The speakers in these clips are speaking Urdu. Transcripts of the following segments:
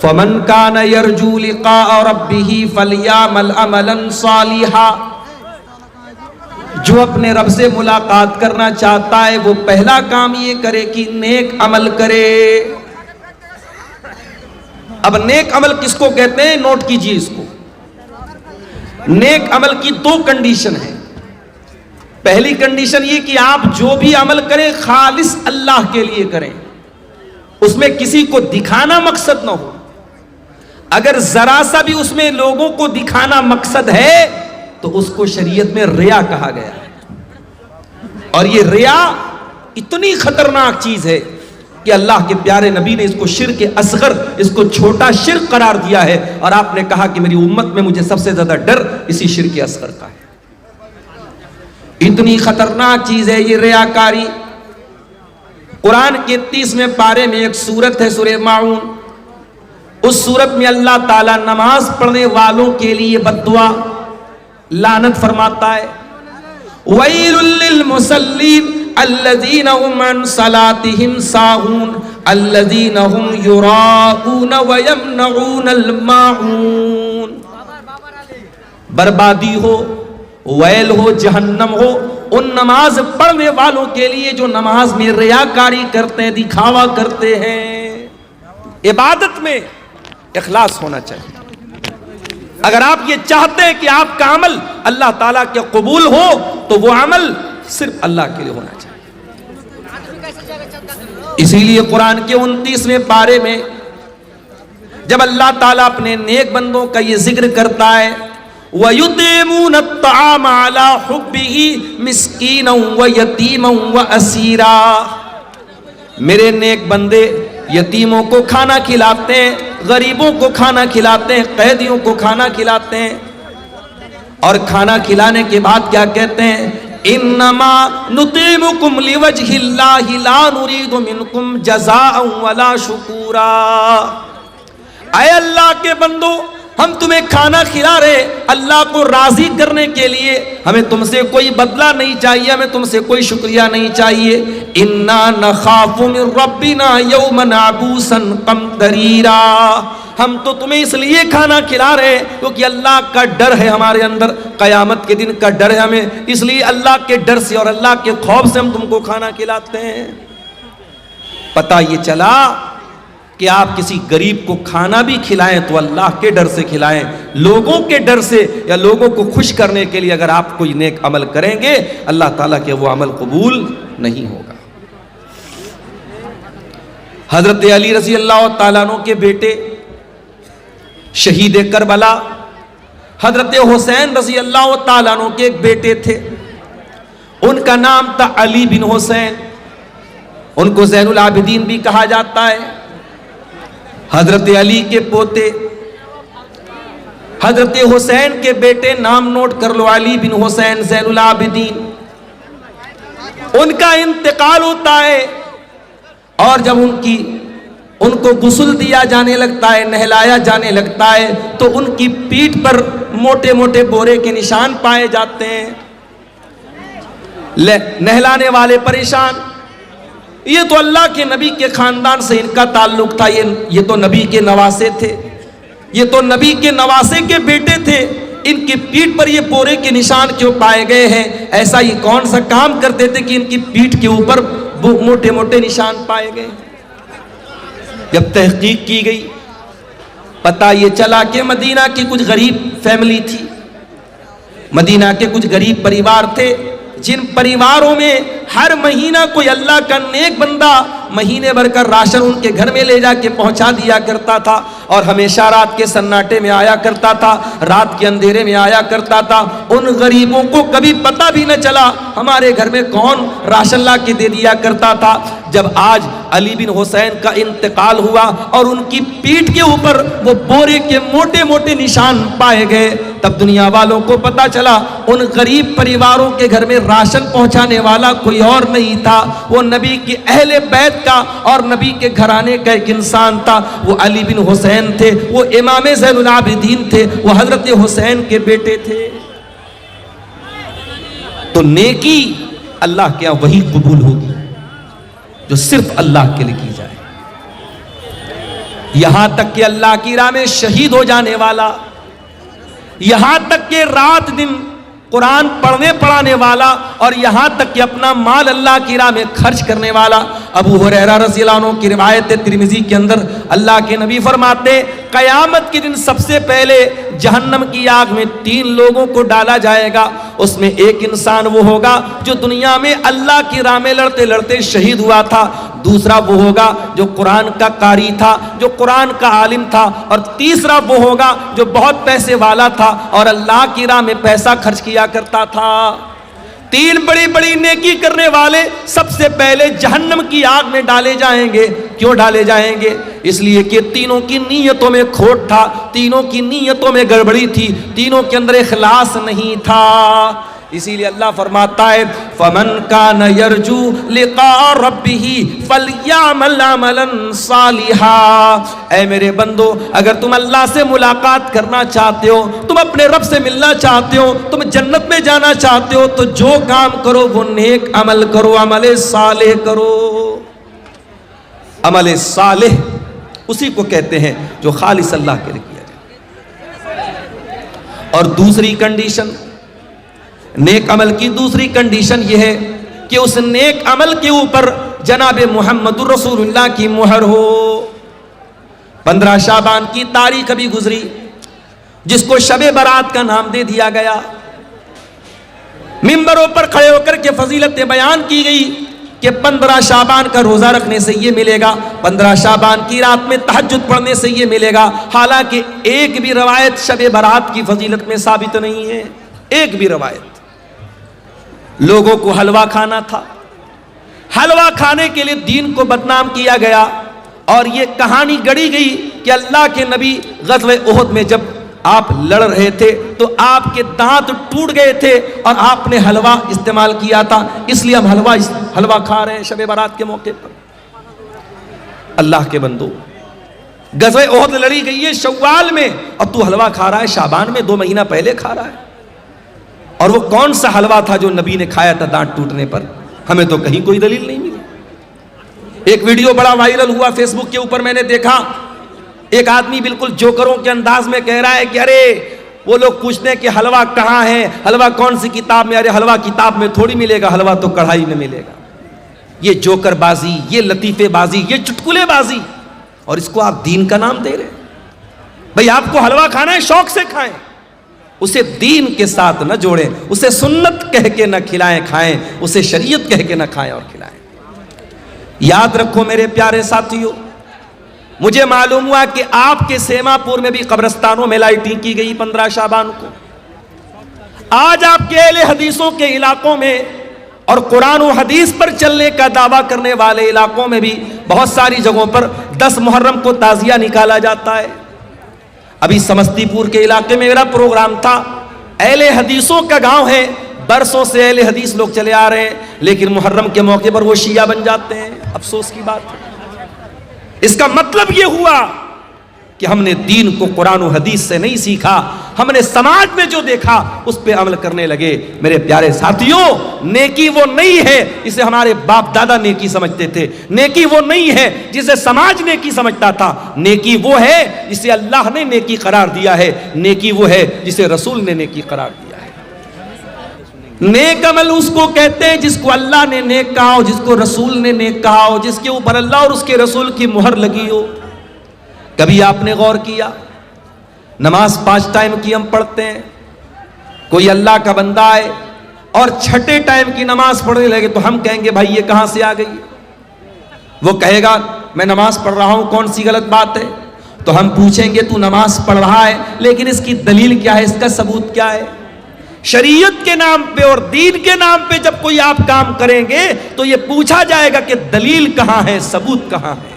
فمن کان یرجو لقاء ربہ فلیعمل عملا صالحا، جو اپنے رب سے ملاقات کرنا چاہتا ہے وہ پہلا کام یہ کرے کہ نیک عمل کرے۔ اب نیک عمل کس کو کہتے ہیں؟ نوٹ کیجئے اس کو۔ نیک عمل کی دو کنڈیشن ہیں۔ پہلی کنڈیشن یہ کہ آپ جو بھی عمل کریں خالص اللہ کے لیے کریں، اس میں کسی کو دکھانا مقصد نہ ہو۔ اگر ذرا سا بھی اس میں لوگوں کو دکھانا مقصد ہے تو اس کو شریعت میں ریا کہا گیا ہے، اور یہ ریا اتنی خطرناک چیز ہے کہ اللہ کے پیارے نبی نے اس کو شرک اصغر، اس کو چھوٹا شرک قرار دیا ہے، اور آپ نے کہا کہ میری امت میں مجھے سب سے زیادہ ڈر اسی شرک اصغر کا ہے۔ اتنی خطرناک چیز ہے یہ ریاکاری۔ قرآن کے 30ویں پارے میں ایک سورت ہے سورہ ماعون، اس سورت میں اللہ تعالیٰ نماز پڑھنے والوں کے لیے بد دعا لعنت فرماتا ہے، وَيْلٌ لِّلْمُصَلِّينَ الَّذِينَ هُمْ عَنْ صَلَاتِهِمْ سَاهُونَ الَّذِينَ هُمْ يُرَاءُونَ وَيَمْنَعُونَ الْمَاعُونَ۔ بربادی ہو، ویل ہو، جہنم ہو ان نماز پڑھنے والوں کے لیے جو نماز میں ریاکاری کرتے ہیں، دکھاوا کرتے ہیں۔ عبادت میں اخلاص ہونا چاہیے۔ اگر آپ یہ چاہتے ہیں کہ آپ کا عمل اللہ تعالیٰ کے قبول ہو تو وہ عمل صرف اللہ کے لیے ہونا چاہیے۔ اسی لیے قرآن کے 29ویں پارے میں جب اللہ تعالیٰ اپنے نیک بندوں کا یہ ذکر کرتا ہے، وَيُطْعِمُونَ الطَّعَامَ عَلَى حُبِّهِ مِسْكِينًا وَيَتِيمًا وَأَسِيرًا، میرے نیک بندے یتیموں کو کھانا کھلاتے ہیں، غریبوں کو کھانا کھلاتے ہیں، قیدیوں کو کھانا کھلاتے ہیں، اور کھانا کھلانے کے بعد کیا کہتے ہیں؟ انما نطعمکم لوجہ اللہ لا نرید منکم جزاء ولا شکورا۔ اے اللہ کے بندو، ہم تمہیں کھانا کھلا رہے اللہ کو راضی کرنے کے لیے، ہمیں تم سے کوئی بدلہ نہیں چاہیے، ہمیں تم سے کوئی شکریہ نہیں چاہیے۔ انا نخاف من ربنا یوما عبوسا قمطریرا، ہم تو تمہیں اس لیے کھانا کھلا رہے کیونکہ اللہ کا ڈر ہے ہمارے اندر، قیامت کے دن کا ڈر ہے ہمیں، اس لیے اللہ کے ڈر سے اور اللہ کے خوف سے ہم تم کو کھانا کھلاتے ہیں۔ پتہ یہ چلا کہ آپ کسی غریب کو کھانا بھی کھلائیں تو اللہ کے ڈر سے کھلائیں، لوگوں کے ڈر سے یا لوگوں کو خوش کرنے کے لیے اگر آپ کوئی نیک عمل کریں گے اللہ تعالیٰ کے وہ عمل قبول نہیں ہوگا۔ حضرت علی رضی اللہ تعالیٰ عنہ کے بیٹے شہید کربلا حضرت حسین رضی اللہ تعالیٰ عنہ کے ایک بیٹے تھے، ان کا نام تھا علی بن حسین، ان کو زین العابدین بھی کہا جاتا ہے۔ حضرت علی کے پوتے حضرت حسین کے بیٹے، نام نوٹ کر لو، علی بن حسین زین العابدین، ان کا انتقال ہوتا ہے، اور جب ان کو غسل دیا جانے لگتا ہے، نہلایا جانے لگتا ہے تو ان کی پیٹھ پر موٹے موٹے بورے کے نشان پائے جاتے ہیں۔ نہلانے والے پریشان، یہ تو اللہ کے نبی کے خاندان سے ان کا تعلق تھا، یہ تو نبی کے نواسے تھے، یہ تو نبی کے نواسے کے بیٹے تھے، ان کی پیٹھ پر یہ بورے کے نشان کیوں پائے گئے ہیں؟ ایسا یہ کون سا کام کرتے تھے کہ ان کی پیٹھ کے اوپر موٹے موٹے نشان پائے گئے؟ جب تحقیق کی گئی پتہ یہ چلا کہ مدینہ کی کچھ غریب فیملی تھی، مدینہ کے کچھ غریب پریوار تھے، جن پریواروں میں ہر مہینہ کوئی اللہ کا نیک بندہ مہینے بھر کا راشن ان کے گھر میں لے جا کے پہنچا دیا کرتا تھا، اور ہمیشہ رات کے سناٹے میں آیا کرتا تھا، رات کے اندھیرے میں آیا کرتا تھا۔ ان غریبوں کو کبھی پتہ بھی نہ چلا ہمارے گھر میں کون راشن لا کے دے دیا کرتا تھا۔ جب آج علی بن حسین کا انتقال ہوا اور ان کی پیٹھ کے اوپر وہ بورے کے موٹے موٹے نشان پائے گئے، تب دنیا والوں کو پتا چلا ان غریب پریواروں کے گھر میں راشن پہنچانے والا کوئی اور نہیں تھا، وہ نبی کے اہل بیت کا اور نبی کے گھرانے کا ایک انسان تھا، وہ علی بن حسین تھے، وہ امام زین العابدین تھے، وہ حضرت حسین کے بیٹے تھے۔ تو نیکی اللہ کے یہاں وہی قبول ہوگی جو صرف اللہ کے لیے کی جائے۔ یہاں تک کہ اللہ کی راہ میں شہید ہو جانے والا، یہاں تک کہ رات دن قرآن پڑھنے پڑھانے والا، اور یہاں تک کہ اپنا مال اللہ کی راہ میں خرچ کرنے والا۔ ابو ہریرہ رضی اللہ عنہ کی روایت ہے ترمذی کے اندر، اللہ کے نبی فرماتے قیامت کے دن سب سے پہلے جہنم کی آگ میں 3 لوگوں کو ڈالا جائے گا۔ اس میں ایک انسان وہ ہوگا جو دنیا میں اللہ کی راہ میں لڑتے لڑتے شہید ہوا تھا، دوسرا وہ ہوگا جو قرآن کا قاری تھا، جو قرآن کا عالم تھا، اور تیسرا وہ ہوگا جو بہت پیسے والا تھا اور اللہ کی راہ میں پیسہ خرچ کیا کرتا تھا۔ 3 بڑی بڑی نیکی کرنے والے سب سے پہلے جہنم کی آگ میں ڈالے جائیں گے۔ کیوں ڈالے جائیں گے؟ اس لیے کہ تینوں کی نیتوں میں کھوٹ تھا، تینوں کی نیتوں میں گڑبڑی تھی، تینوں کے اندر اخلاص نہیں تھا۔ اسی لیے اللہ فرماتا ہے فَمَنْ كَانَ يَرْجُو لِقَاءَ رَبِّهِ فَلْيَعْمَلْ عَمَلًا صَالِحًا۔ اے میرے بندو، اگر تم اللہ سے ملاقات کرنا چاہتے ہو، تم اپنے رب سے ملنا چاہتے ہو، تم جنت میں جانا چاہتے ہو، تو جو کام کرو وہ نیک عمل کرو، عمل صالح کرو۔ عمل صالح اسی کو کہتے ہیں جو خالص اللہ کے لیے کیا جائے۔ اور دوسری کنڈیشن، نیک عمل کی دوسری کنڈیشن یہ ہے کہ اس نیک عمل کے اوپر جناب محمد رسول اللہ کی مہر ہو۔ 15 شعبان کی تاریخ ابھی گزری جس کو شب برات کا نام دے دیا گیا۔ ممبروں پر کھڑے ہو کر کے فضیلتیں بیان کی گئی کہ 15 شعبان کا روزہ رکھنے سے یہ ملے گا، 15 شعبان کی رات میں تہجد پڑھنے سے یہ ملے گا۔ حالانکہ ایک بھی روایت شب برات کی فضیلت میں ثابت نہیں ہے، ایک بھی روایت۔ لوگوں کو حلوہ کھانا تھا، حلوہ کھانے کے لیے دین کو بدنام کیا گیا، اور یہ کہانی گڑھی گئی کہ اللہ کے نبی غزوہ احد میں جب آپ لڑ رہے تھے تو آپ کے دانت ٹوٹ گئے تھے اور آپ نے حلوہ استعمال کیا تھا، اس لیے ہم حلوہ کھا رہے ہیں شب برات کے موقع پر۔ اللہ کے بندو، غزوہ احد لڑی گئی ہے شوال میں اور تو حلوہ کھا رہا ہے شعبان میں، 2 مہینہ پہلے کھا رہا ہے۔ اور وہ کون سا حلوہ تھا جو نبی نے کھایا تھا دانت ٹوٹنے پر؟ ہمیں تو کہیں کوئی دلیل نہیں ملی۔ ایک ویڈیو بڑا وائرل ہوا فیس بک کے اوپر، میں نے دیکھا ایک آدمی بالکل جوکروں کے انداز میں کہہ رہا ہے کہ ارے وہ لوگ پوچھتے ہیں کہ حلوہ کہاں ہے، حلوہ کون سی کتاب میں؟ ارے حلوہ کتاب میں تھوڑی ملے گا، حلوہ تو کڑھائی میں ملے گا۔ یہ جوکر بازی، یہ لطیفے بازی، یہ چٹکلے بازی، اور اس کو آپ دین کا نام دے رہے ہیں۔ بھئی آپ کو حلوہ کھانا ہے، شوق سے کھائیں، اسے دین کے ساتھ نہ جوڑیں، اسے سنت کہہ کے نہ کھلائیں کھائیں، اسے شریعت کہہ کے نہ کھائیں اور کھلائیں۔ یاد رکھو میرے پیارے ساتھیو، مجھے معلوم ہوا کہ آپ کے سیما پور میں بھی قبرستانوں میں لائٹنگ کی گئی 15 شعبان کو۔ آج آپ کے اہل حدیثوں کے علاقوں میں اور قرآن و حدیث پر چلنے کا دعویٰ کرنے والے علاقوں میں بھی بہت ساری جگہوں پر 10 محرم کو تعزیہ نکالا جاتا ہے۔ ابھی سمستی پور کے علاقے میں میرا پروگرام تھا، اہل حدیثوں کا گاؤں ہے، برسوں سے اہل حدیث لوگ چلے آ رہے ہیں، لیکن محرم کے موقع پر وہ شیعہ بن جاتے ہیں۔ افسوس کی بات ہے۔ اس کا مطلب یہ ہوا کہ ہم نے دین کو قرآن و حدیث سے نہیں سیکھا، ہم نے سماج میں جو دیکھا اس پہ عمل کرنے لگے۔ میرے پیارے ساتھیوں، نیکی وہ نہیں ہے جسے ہمارے باپ دادا نیکی سمجھتے تھے، نیکی وہ نہیں ہے جسے سماج نیکی سمجھتا تھا، نیکی وہ ہے جسے اللہ نے نیکی قرار دیا ہے، نیکی وہ ہے جسے رسول نے نیکی قرار دیا ہے۔ نیک عمل اس کو کہتے ہیں جس کو اللہ نے نیک کہا ہو، جس کو رسول نے نیک کہا ہو، جس کے اوپر اللہ اور اس کے رسول کی مہر لگی ہو۔ کبھی آپ نے غور کیا، نماز 5 ٹائم کی ہم پڑھتے ہیں، کوئی اللہ کا بندہ آئے اور 6 ٹائم کی نماز پڑھنے لگے تو ہم کہیں گے بھائی یہ کہاں سے آ گئی؟ وہ کہے گا میں نماز پڑھ رہا ہوں، کون سی غلط بات ہے؟ تو ہم پوچھیں گے تو نماز پڑھ رہا ہے لیکن اس کی دلیل کیا ہے، اس کا ثبوت کیا ہے؟ شریعت کے نام پہ اور دین کے نام پہ جب کوئی آپ کام کریں گے تو یہ پوچھا جائے گا کہ دلیل کہاں ہے، ثبوت کہاں ہے۔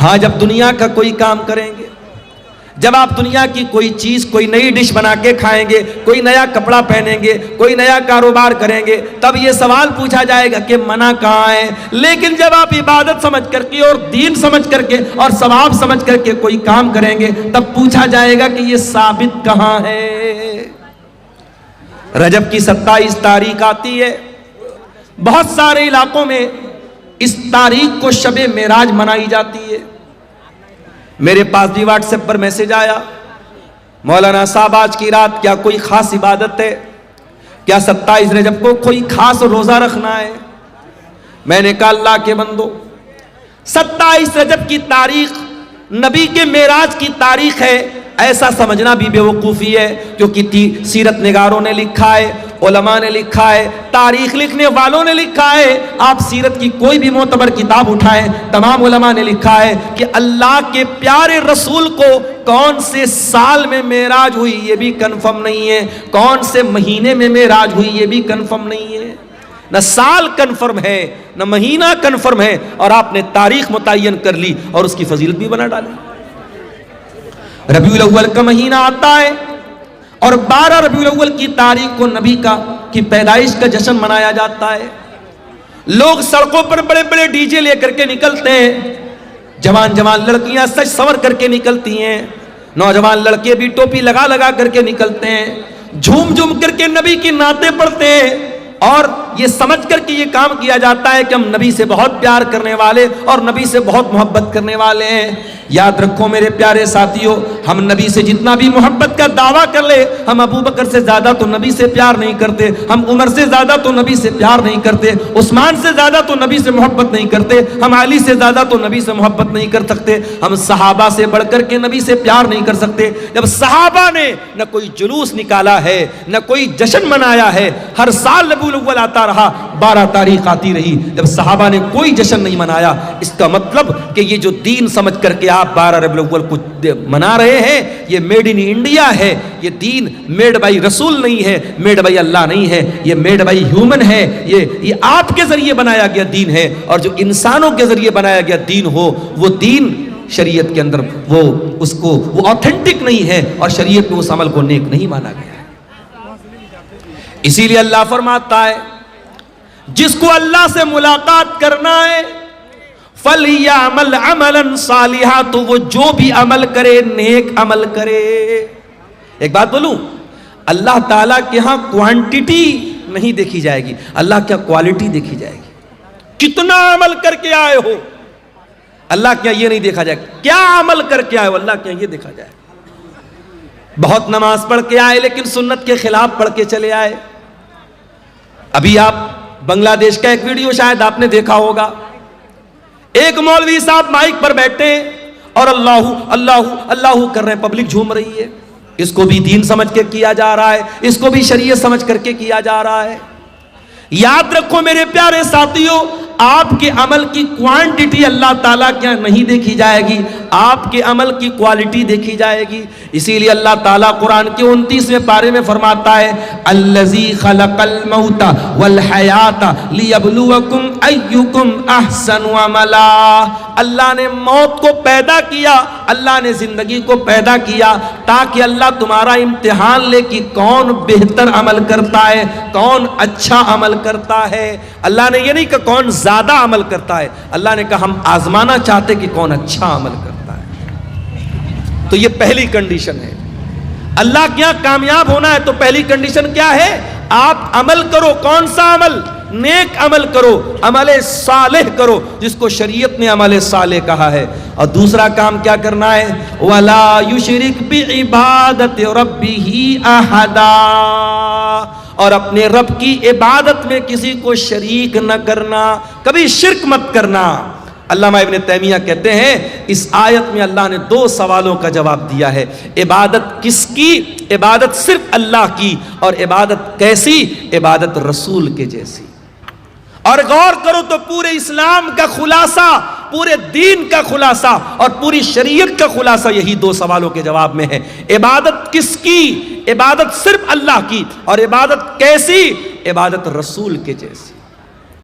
ہاں جب دنیا کا کوئی کام کریں گے، جب آپ دنیا کی کوئی چیز، کوئی نئی ڈش بنا کے کھائیں گے، کوئی نیا کپڑا پہنیں گے، کوئی نیا کاروبار کریں گے، تب یہ سوال پوچھا جائے گا کہ منع کہاں ہے۔ لیکن جب آپ عبادت سمجھ کر کے اور دین سمجھ کر کے اور ثواب سمجھ کر کے کوئی کام کریں گے تب پوچھا جائے گا کہ یہ ثابت کہاں ہے۔ رجب کی 27 تاریخ آتی ہے، بہت سارے علاقوں میں اس تاریخ کو شب معراج منائی جاتی ہے۔ میرے پاس بھی واٹس ایپ پر میسج آیا, مولانا صاحب آج کی رات کیا کوئی خاص عبادت ہے, کیا 27 رجب کو کوئی خاص روزہ رکھنا ہے؟ میں نے کہا اللہ کے بندو, 27 رجب کی تاریخ نبی کے معراج کی تاریخ ہے, ایسا سمجھنا بھی بے وقوفی ہے, کیونکہ سیرت نگاروں نے لکھا ہے, علماء نے لکھا ہے, تاریخ لکھنے والوں نے لکھا ہے. آپ سیرت کی کوئی بھی معتبر کتاب اٹھائیں, تمام علماء نے لکھا ہے کہ اللہ کے پیارے رسول کو کون سے سال میں معراج ہوئی یہ بھی کنفرم نہیں ہے, کون سے مہینے میں معراج ہوئی یہ بھی کنفرم نہیں ہے. نہ سال کنفرم ہے نہ مہینہ کنفرم ہے, اور آپ نے تاریخ متعین کر لی اور اس کی فضیلت بھی بنا ڈالی. ربیع الاول کا مہینہ آتا ہے اور 12 ربیع الاول کی تاریخ کو نبی کی پیدائش کا جشن منایا جاتا ہے. لوگ سڑکوں پر بڑے بڑے ڈی جے لے کر کے نکلتے ہیں, جوان جوان لڑکیاں سج سور کر کے نکلتی ہیں, نوجوان لڑکے بھی ٹوپی لگا لگا کر کے نکلتے ہیں, جھوم جھوم کر کے نبی کی نعتیں پڑھتے ہیں, اور یہ سمجھ کر کے یہ کام کیا جاتا ہے کہ ہم نبی سے بہت پیار کرنے والے اور نبی سے بہت محبت کرنے والے ہیں. یاد رکھو میرے پیارے ساتھیوں, ہم نبی سے جتنا بھی محبت کا دعویٰ کر لے, ہم ابو بکر سے زیادہ تو نبی سے پیار نہیں کرتے, ہم عمر سے زیادہ تو نبی سے پیار نہیں کرتے, عثمان سے زیادہ تو نبی سے محبت نہیں کرتے, ہم علی سے زیادہ تو نبی سے محبت نہیں کر سکتے, ہم صحابہ سے بڑھ کر کے نبی سے پیار نہیں کر سکتے. جب صحابہ نے نہ کوئی جلوس نکالا ہے نہ کوئی جشن منایا ہے, ہر سال ربیع الاول آتا رہا, 12 تاریخ آتی رہی, جب صحابہ نے کوئی جشن نہیں منایا, اس کا مطلب کہ یہ جو دین سمجھ کر کے آپ 12 ربیع الاول کو منا رہے ہیں, یہ میڈ ان انڈیا ہے. یہ دین میڈ بائی رسول نہیں ہے, میڈ بائی اللہ نہیں ہے, یہ میڈ بائی ہیومن ہے. یہ آپ کے ذریعے بنایا گیا دین ہے, اور جو انسانوں کے ذریعے بنایا گیا دین ہو وہ دین شریعت کے اندر وہ آتھینٹک نہیں ہے, اور شریعت میں اس عمل کو نیک نہیں مانا گیا ہے. اسی لیے اللہ فرماتا ہے جس کو اللہ سے ملاقات کرنا ہے فَلْيَعْمَلْ عَمَلًا صَالِحًا, تو وہ جو بھی عمل کرے نیک عمل کرے. ایک بات بولوں, اللہ تعالیٰ کے ہاں کوانٹیٹی نہیں دیکھی جائے گی, اللہ کیا کوالٹی دیکھی جائے گی. کتنا عمل کر کے آئے ہو, اللہ کیا یہ نہیں دیکھا جائے گا. کیا عمل کر کے آئے ہو, اللہ کیا یہ دیکھا جائے. بہت نماز پڑھ کے آئے لیکن سنت کے خلاف پڑھ کے چلے آئے. ابھی آپ بنگلہ دیش کا ایک ویڈیو شاید آپ نے دیکھا ہوگا, ایک مولوی صاحب مائک پر بیٹھے اور اللہ اللہ اللہ کر رہے ہیں, پبلک جھوم رہی ہے. اس کو بھی دین سمجھ کے کیا جا رہا ہے, اس کو بھی شریعت سمجھ کر کے کیا جا رہا ہے. یاد رکھو میرے پیارے ساتھیوں, آپ کے عمل کی کوانٹیٹی اللہ تعالیٰ کیا نہیں دیکھی جائے گی, آپ کے عمل کی کوالٹی دیکھی جائے گی. اسی لیے اللہ تعالیٰ قرآن کے 29ویں پارے میں فرماتا ہے الذی خلق الموت والحیات لیبلوکم ایکم احسن عملا. اللہ نے موت کو پیدا کیا, اللہ نے زندگی کو پیدا کیا تاکہ اللہ تمہارا امتحان لے کہ کون بہتر عمل کرتا ہے, کون اچھا عمل کرتا ہے. اللہ نے یہ نہیں کہ کون زیادہ عمل کرتا ہے, اللہ نے کہا ہم آزمانا چاہتے کہ کون اچھا عمل کرتا ہے. تو یہ پہلی کنڈیشن ہے. اللہ کے یہاں کامیاب ہونا ہے تو پہلی کنڈیشن کیا ہے, آپ عمل کرو. کون سا عمل؟ نیک عمل کرو, عمل صالح کرو, جس کو شریعت نے عمل صالح کہا ہے. اور دوسرا کام کیا کرنا ہے, وَلَا يُشْرِكْ بِعِبَادَةِ رَبِّهِ أَحَدًا, اور اپنے رب کی عبادت میں کسی کو شریک نہ کرنا, کبھی شرک مت کرنا. علامہ ابن تیمیہ کہتے ہیں اس آیت میں اللہ نے 2 سوالوں کا جواب دیا ہے. عبادت کس کی؟ عبادت صرف اللہ کی, اور عبادت کیسی؟ عبادت رسول کے جیسی. اور غور کرو تو پورے اسلام کا خلاصہ, پورے دین کا خلاصہ اور پوری شریعت کا خلاصہ یہی 2 سوالوں کے جواب میں ہے. عبادت کس کی؟ عبادت صرف اللہ کی, اور عبادت کیسی؟ عبادت رسول کے جیسی.